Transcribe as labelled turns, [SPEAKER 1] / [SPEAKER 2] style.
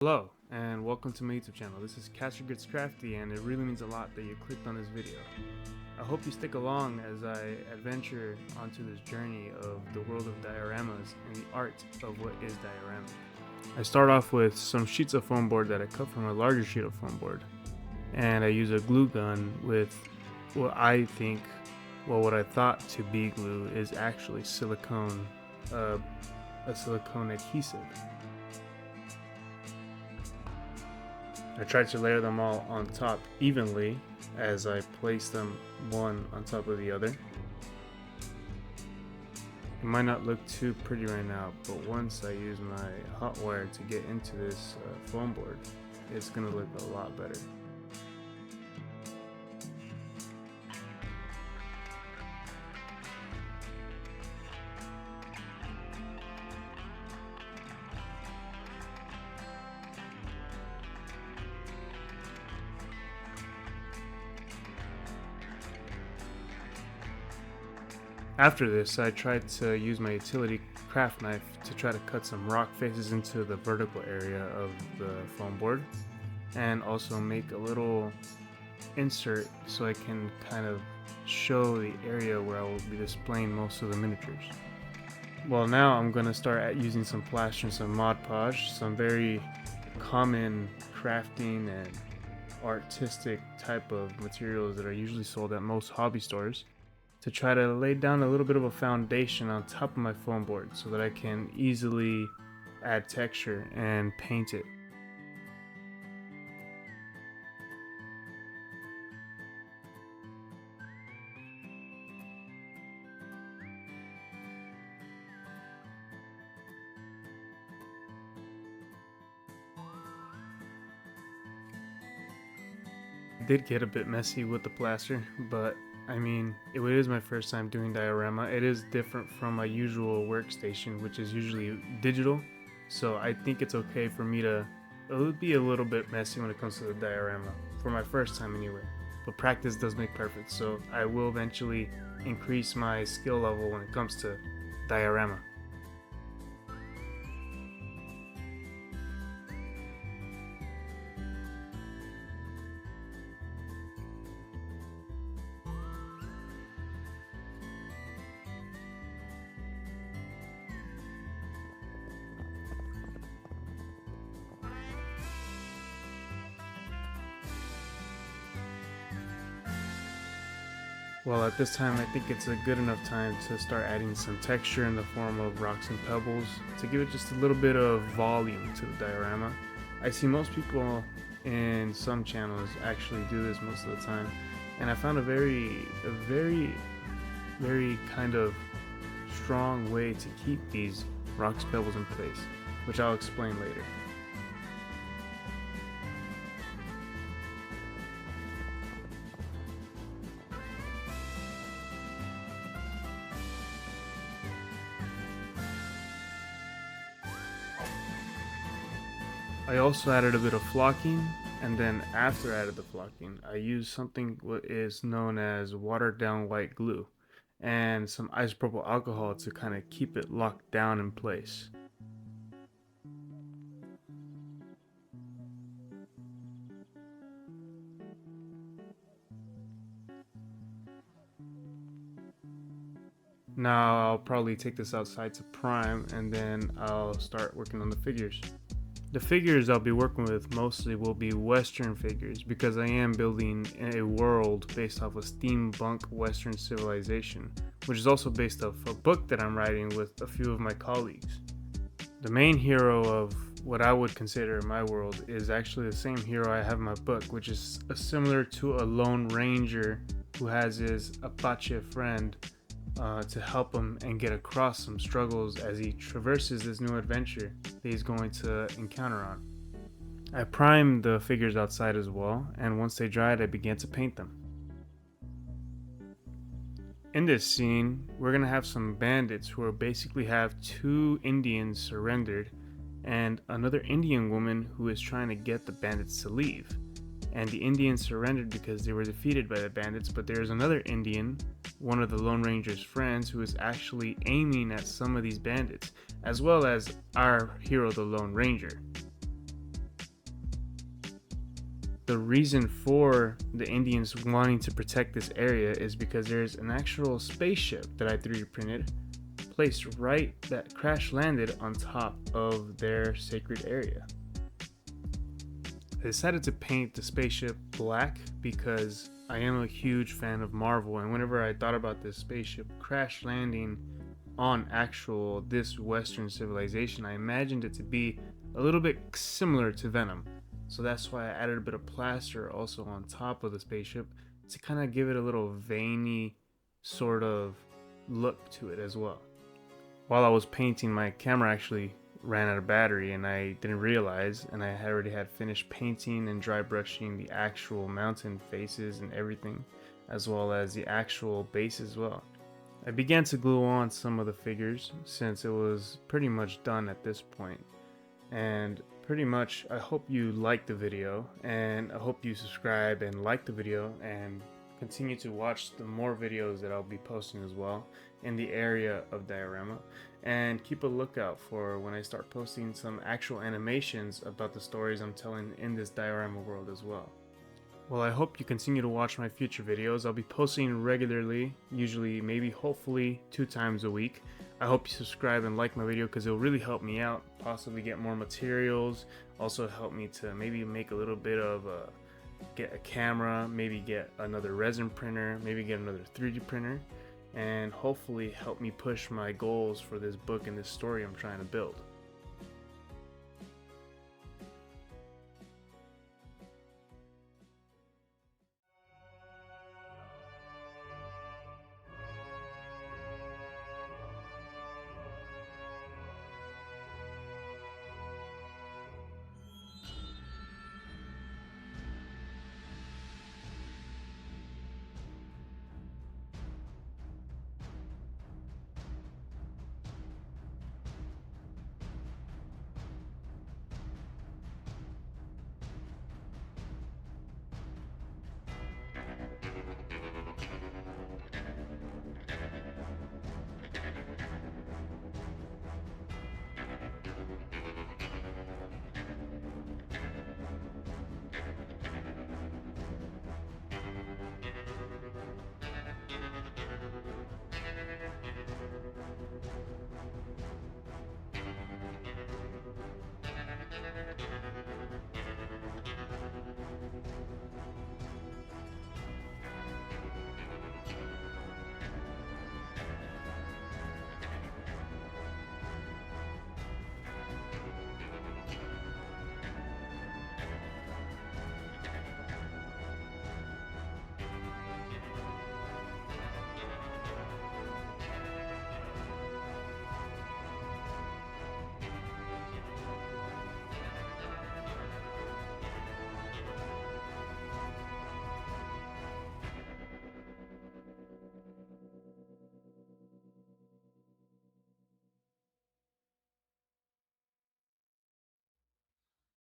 [SPEAKER 1] Hello, and welcome to my YouTube channel. This is Caster Gets Crafty, and it really means a lot that you clicked on this video. I hope you stick along as I adventure onto this journey of the world of dioramas and the art of what is diorama. I start off with some sheets of foam board that I cut from a larger sheet of foam board, and I use a glue gun with what I thought to be glue is actually silicone, a silicone adhesive. I tried to layer them all on top evenly as I place them one on top of the other. It might not look too pretty right now, but once I use my hot wire to get into this foam board, it's going to look a lot better. After this, I tried to use my utility craft knife to try to cut some rock faces into the vertical area of the foam board, and also make a little insert so I can kind of show the area where I will be displaying most of the miniatures. Well, now I'm going to start using some plaster and some Mod Podge, some very common crafting and artistic type of materials that are usually sold at most hobby stores, to try to lay down a little bit of a foundation on top of my foam board so that I can easily add texture and paint it. I did get a bit messy with the plaster, but I mean, it is my first time doing diorama. It is different from my usual workstation, which is usually digital. So I think it's okay for me to, it'll be a little bit messy when it comes to the diorama, for my first time anyway. But practice does make perfect, so I will eventually increase my skill level when it comes to diorama. Well, at this time, I think it's a good enough time to start adding some texture in the form of rocks and pebbles to give it just a little bit of volume to the diorama. I see most people in some channels actually do this most of the time, and I found a very kind of strong way to keep these rocks and pebbles in place, which I'll explain later. I also added a bit of flocking, and then after I added the flocking, I used something what is known as watered down white glue and some isopropyl alcohol to kind of keep it locked down in place. Now I'll probably take this outside to prime, and then I'll start working on the figures. The figures I'll be working with mostly will be Western figures, because I am building a world based off of steampunk Western civilization, which is also based off a book that I'm writing with a few of my colleagues. The main hero of what I would consider my world is actually the same hero I have in my book, which is similar to a lone ranger who has his Apache friend to help him and get across some struggles as he traverses this new adventure that he's going to encounter on. I primed the figures outside as well, and once they dried, I began to paint them. In this scene, we're going to have some bandits who basically have two Indians surrendered and another Indian woman who is trying to get the bandits to leave. And the Indians surrendered because they were defeated by the bandits, but there's another Indian, one of the Lone Ranger's friends, who is actually aiming at some of these bandits, as well as our hero, the Lone Ranger. The reason for the Indians wanting to protect this area is because there's an actual spaceship that I 3D printed placed right that crash landed on top of their sacred area. I decided to paint the spaceship black because I am a huge fan of Marvel, and whenever I thought about this spaceship crash landing on this Western civilization, I imagined it to be a little bit similar to Venom. So that's why I added a bit of plaster also on top of the spaceship to kind of give it a little veiny sort of look to it as well. While I was painting, my camera actually ran out of battery and I didn't realize, and I had already had finished painting and dry brushing the actual mountain faces and everything, as well as the actual base as well. I began to glue on some of the figures since it was pretty much done at this point. And pretty much I hope you like the video, and I hope you subscribe and like the video and continue to watch the more videos that I'll be posting as well in the area of Diorama, and keep a lookout for when I start posting some actual animations about the stories I'm telling in this Diorama world as well. Well, I hope you continue to watch my future videos. I'll be posting regularly, usually maybe hopefully 2 times a week. I hope you subscribe and like my video because it'll really help me out, possibly get more materials, also help me to maybe make a little bit of get a camera, maybe get another resin printer, maybe get another 3D printer, and hopefully help me push my goals for this book and this story I'm trying to build.